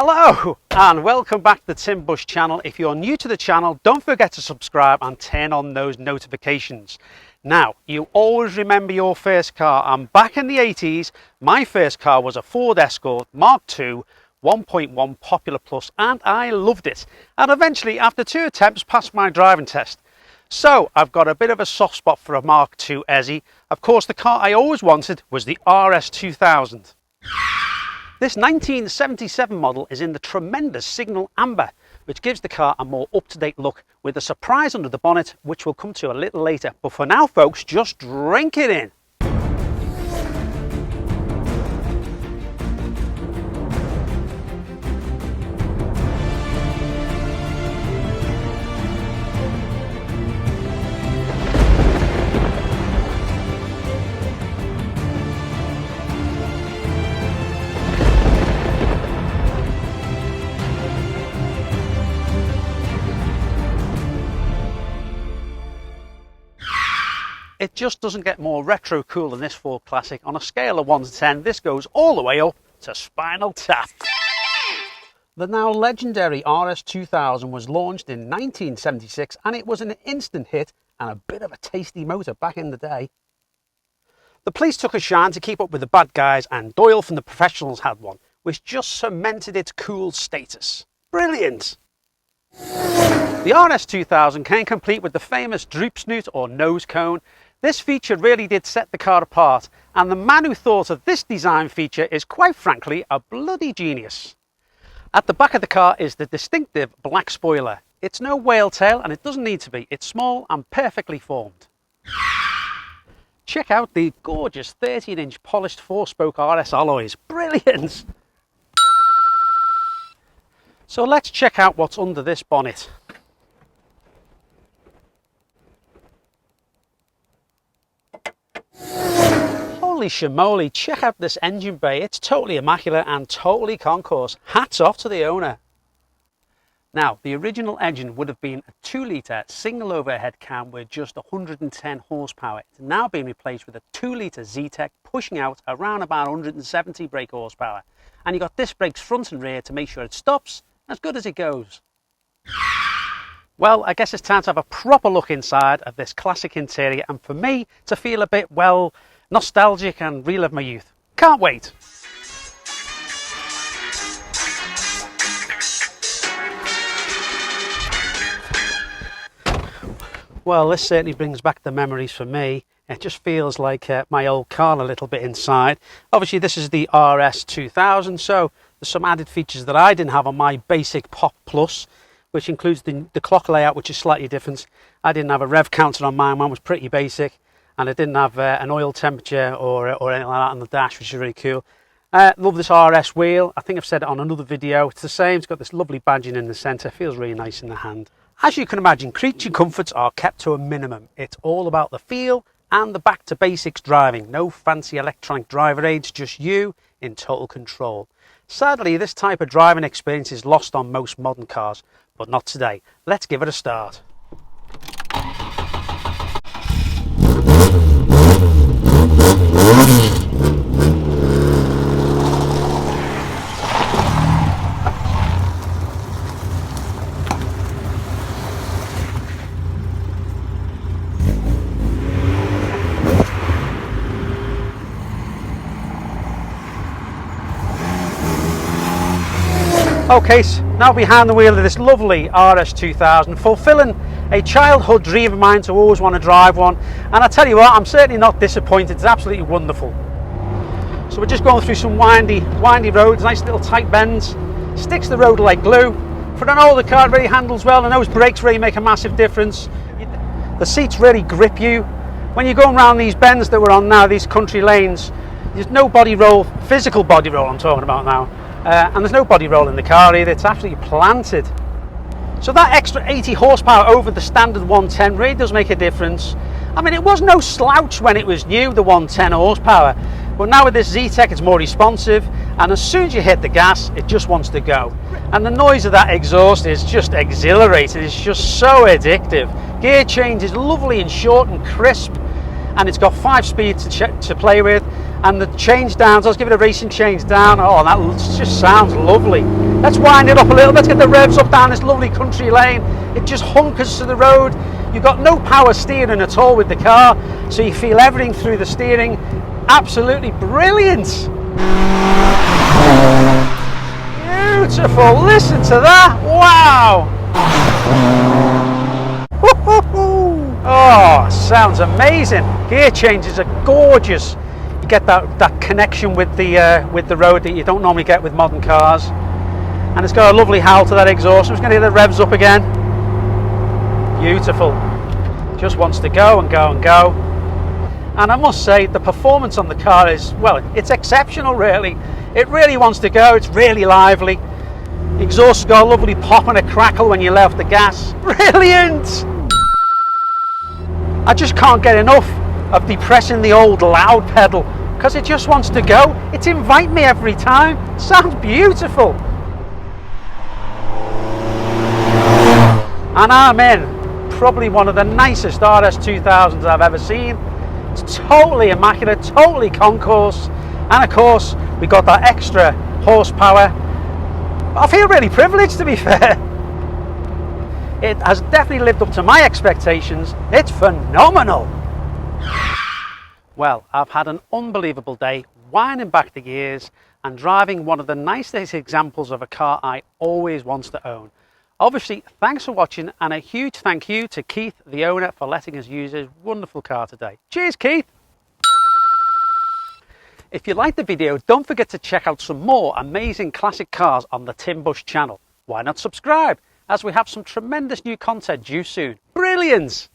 Hello and welcome back to the Tim Bush channel. If you're new to the channel, don't forget to subscribe and turn on those notifications. Now, you always remember your first car, and back in the 80s, my first car was a Ford Escort Mk2 1.1 Popular Plus, and I loved it. And eventually, after 2 attempts, passed my driving test. So, I've got a bit of a soft spot for a Mk2 Essie. Of course, the car I always wanted was the RS2000. This 1977 model is in the tremendous Signal Amber, which gives the car a more up-to-date look with a surprise under the bonnet, which we'll come to a little later. But for now, folks, just drink it in. It just doesn't get more retro cool than this Ford Classic. On a scale of 1 to 10, this goes all the way up to Spinal Tap. The now legendary RS2000 was launched in 1976, and it was an instant hit and a bit of a tasty motor back in the day. The police took a shine to keep up with the bad guys, and Doyle from the Professionals had one, which just cemented its cool status. Brilliant! The RS2000 came complete with the famous droop snoot or nose cone. This feature really did set the car apart, and the man who thought of this design feature is quite frankly a bloody genius. At the back of the car is the distinctive black spoiler. It's no whale tail, and it doesn't need to be. It's small and perfectly formed. Check out the gorgeous 13-inch polished 4-spoke RS alloys. Brilliant! So let's check out what's under this bonnet. Holy shamoly, check out this engine bay. It's totally immaculate and totally concourse. Hats off to the owner. Now, the original engine would have been a 2-litre single overhead cam with just 110 horsepower. It's now been replaced with a 2-litre Zetec pushing out around about 170 brake horsepower. And you've got disc brakes front and rear to make sure it stops as good as it goes. Well, I guess it's time to have a proper look inside of this classic interior, and for me to feel a bit, well, nostalgic and relive my youth. Can't wait. Well, this certainly brings back the memories for me. It just feels like my old car a little bit inside. Obviously, this is the RS2000, so there's some added features that I didn't have on my basic Pop Plus, which includes the clock layout, which is slightly different. I didn't have a rev counter on mine. Mine was pretty basic, and I didn't have an oil temperature or anything like that on the dash, which is really cool. Love this RS wheel. I think I've said it on another video. It's the same. It's got this lovely badging in the centre. Feels really nice in the hand. As you can imagine, creature comforts are kept to a minimum. It's all about the feel and the back to basics driving. No fancy electronic driver aids, just you in total control. Sadly, this type of driving experience is lost on most modern cars, but not today. Let's give it a start. Okay, so now behind the wheel of this lovely RS2000, fulfilling a childhood dream of mine to always want to drive one. And I tell you what, I'm certainly not disappointed. It's absolutely wonderful. So we're just going through some windy roads, nice little tight bends. Sticks to the road like glue. For an older car, it really handles well, and those brakes really make a massive difference. The seats really grip you. When you're going around these bends that we're on now, these country lanes, there's no body roll, physical body roll I'm talking about now. And there's no body roll in the car either. It's absolutely planted. So that extra 80 horsepower over the standard 110 really does make a difference. I mean, it was no slouch when it was new, the 110 horsepower, but now with this Zetec it's more responsive, and as soon as you hit the gas it just wants to go. And the noise of that exhaust is just exhilarating. It's just so addictive. Gear change is lovely and short and crisp. and it's got 5 speeds to play with, and the change downs, let's give it a racing change down. Oh, that just sounds lovely. Let's wind it up a little, let's get the revs up down this lovely country lane. It just hunkers to the road. You've got no power steering at all with the car, so you feel everything through the steering. Absolutely brilliant. Beautiful, listen to that, wow. Oh, sounds amazing. Gear changes are gorgeous. You get that connection with the road that you don't normally get with modern cars. And it's got a lovely howl to that exhaust. I'm just going to get the revs up again. Beautiful. Just wants to go and go and go. And I must say, the performance on the car is, well, it's exceptional really. It really wants to go, it's really lively. The exhaust has got a lovely pop and a crackle when you let off the gas. Brilliant! I just can't get enough of depressing the old loud pedal because it just wants to go. It's invite me every time. It sounds beautiful. And I'm in probably one of the nicest RS2000s I've ever seen. It's totally immaculate, totally concourse, and of course we got that extra horsepower. I feel really privileged, to be fair. It has definitely lived up to my expectations. It's phenomenal. Well, I've had an unbelievable day winding back the gears and driving one of the nicest examples of a car I always want to own. Obviously, thanks for watching, and a huge thank you to Keith, the owner, for letting us use his wonderful car today. Cheers, Keith! If you liked the video, don't forget to check out some more amazing classic cars on the Tim Bush channel. Why not subscribe, as we have some tremendous new content due soon. Brilliant!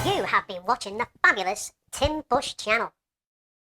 You have been watching the fabulous Tim Bush channel.